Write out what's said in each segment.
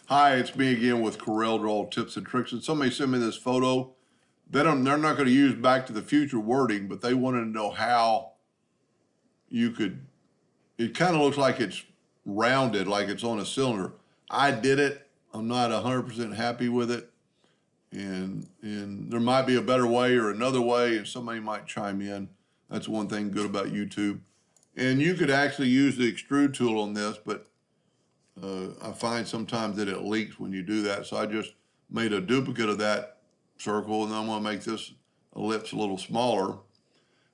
Hi, it's me again with Corel Draw Tips and Tricks. And somebody sent me this photo. They're not going to use Back to the Future wording, but they wanted to know how you could. It kind of looks like it's rounded, like it's on a cylinder. I did it. I'm not 100% happy with it, and there might be a better way or another way, and somebody might chime in. That's one thing good about YouTube. And you could actually use the extrude tool on this, but I find sometimes that it leaks when you do that. So I just made a duplicate of that circle, and then I'm going to make this ellipse a little smaller.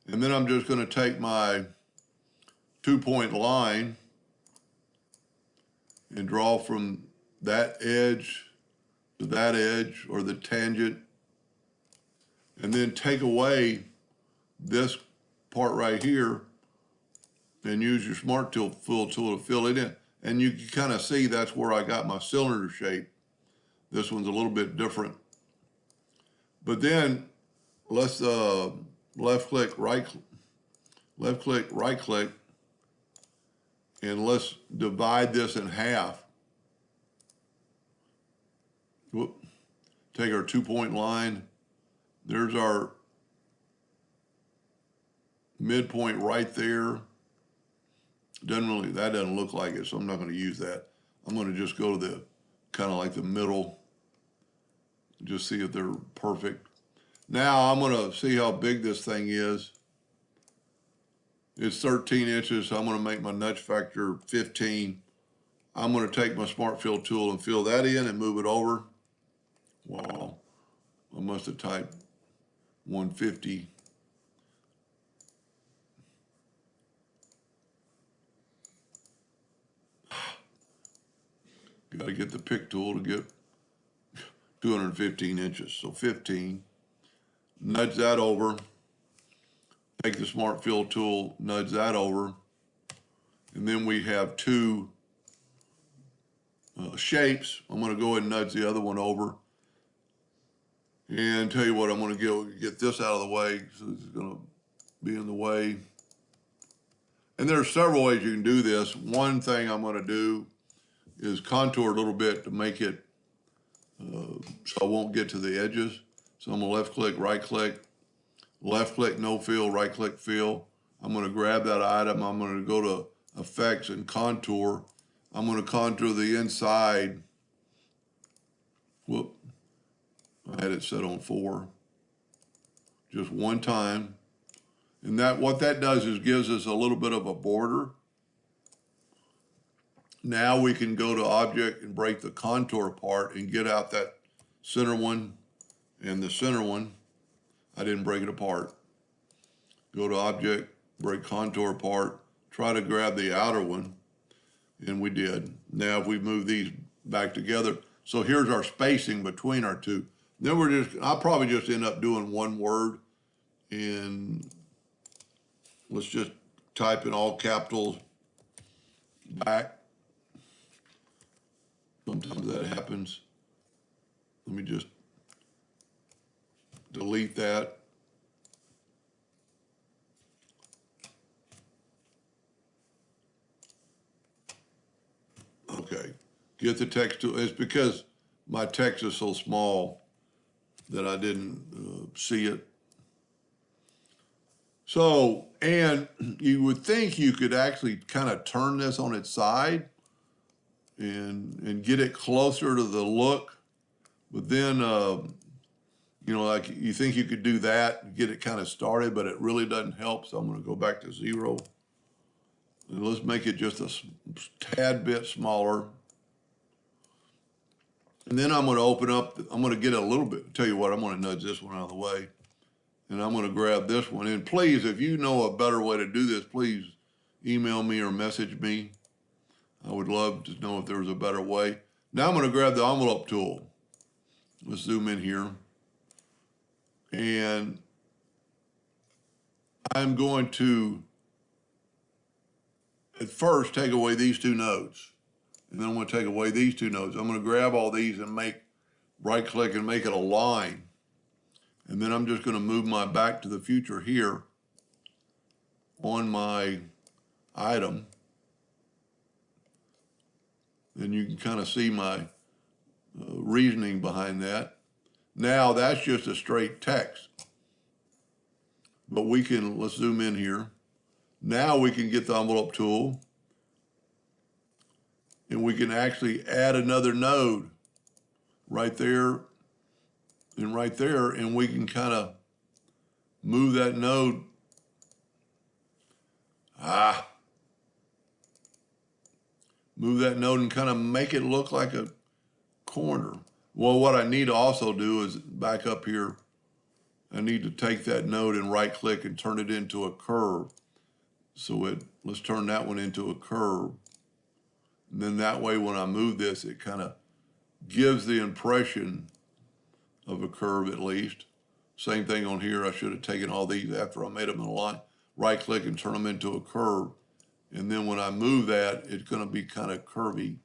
And then I'm just going to take my 2-point line and draw from that edge to that edge, or the tangent, and then take away this part right here and use your smart tool to fill it in. And you can kind of see that's where I got my cylinder shape. This one's a little bit different. But then let's left click, right click, and let's divide this in half. Whoop. Take our 2-point line. There's our midpoint right there. That doesn't look like it, so I'm not going to use that. I'm going to just go to the kind of like the middle, just see if they're perfect. Now I'm going to see how big this thing is. It's 13 inches, so I'm going to make my nudge factor 15. I'm going to take my Smart Fill tool and fill that in and move it over. Wow, I must have typed 150. Got to get the pick tool to get 215 inches, so 15. Nudge that over. Take the Smart Fill tool, nudge that over. And then we have two shapes. I'm going to go ahead and nudge the other one over. And tell you what, I'm going to get this out of the way, so it's going to be in the way. And there's several ways you can do this. One thing I'm going to do is contour a little bit to make it so I won't get to the edges. So I'm going to left click, no fill, right click, fill. I'm going to grab that item. I'm going to go to effects and contour. I'm going to contour the inside. Whoop. I had it set on 4. Just one time. And what that does is gives us a little bit of a border. Now we can go to object and break the contour apart and get out that center one and the center one. I didn't break it apart. Go to object, break contour apart, try to grab the outer one, and we did. Now if we move these back together, so here's our spacing between our two. Then I'll probably just end up doing one word, and let's just type in all capitals, back. Sometimes that happens. Let me just delete that. Okay, get the text to, it's because my text is so small that I didn't see it. So, and you would think you could actually kind of turn this on its side and get it closer to the look, but then, you know, like you think you could do that and get it kind of started, but it really doesn't help. So I'm going to go back to 0. And let's make it just a tad bit smaller. And then I'm going to open up, I'm going to get a little bit, tell you what, I'm going to nudge this one out of the way. And I'm going to grab this one. And please, if you know a better way to do this, please email me or message me. I would love to know if there was a better way. Now I'm going to grab the envelope tool. Let's zoom in here. And I'm going to, at first, take away these 2 nodes. And then I'm going to take away these 2 nodes. I'm going to grab all these and right click and make it a line. And then I'm just going to move my Back to the Future here on my item. And you can kind of see my reasoning behind that. Now that's just a straight text. But we can, let's zoom in here. Now we can get the envelope tool and we can actually add another node right there and right there, and we can kind of move that node. Move that node and kind of make it look like a corner. Well, what I need to also do is back up here. I need to take that node and right click and turn it into a curve. So let's turn that one into a curve. And then that way when I move this, it kind of gives the impression of a curve at least. Same thing on here. I should have taken all these after I made them in a line. Right click and turn them into a curve. And then when I move that, it's going to be kind of curvy.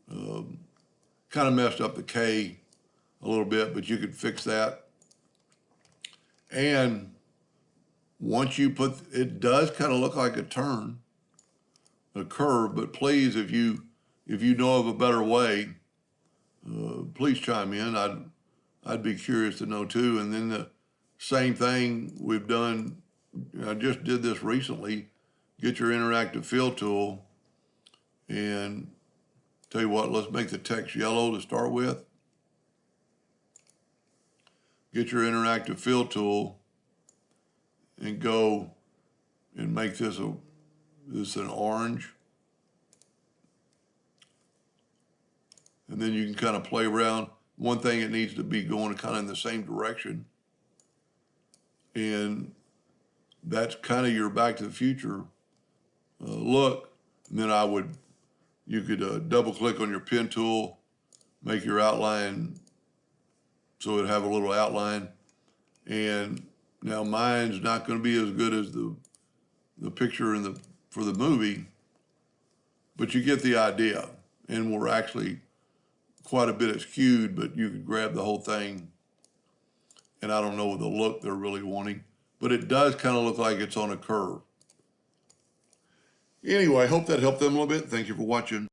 Kind of messed up the K a little bit, but you could fix that. And once you put, it does kind of look like a turn, a curve, but please, if you know of a better way, please chime in. I'd be curious to know too. And then the same thing we've done, I just did this recently. Get your interactive fill tool and tell you what, let's make the text yellow to start with. Get your interactive fill tool and go and make this an orange. And then you can kind of play around. One thing, it needs to be going kind of in the same direction. And that's kind of your Back to the Future look. And then you could double click on your pen tool, make your outline so it'd have a little outline. And now mine's not going to be as good as the picture for the movie, but you get the idea. And we're actually quite a bit skewed, but you could grab the whole thing. And I don't know the look they're really wanting, but it does kind of look like it's on a curve. Anyway, I hope that helped them a little bit. Thank you for watching.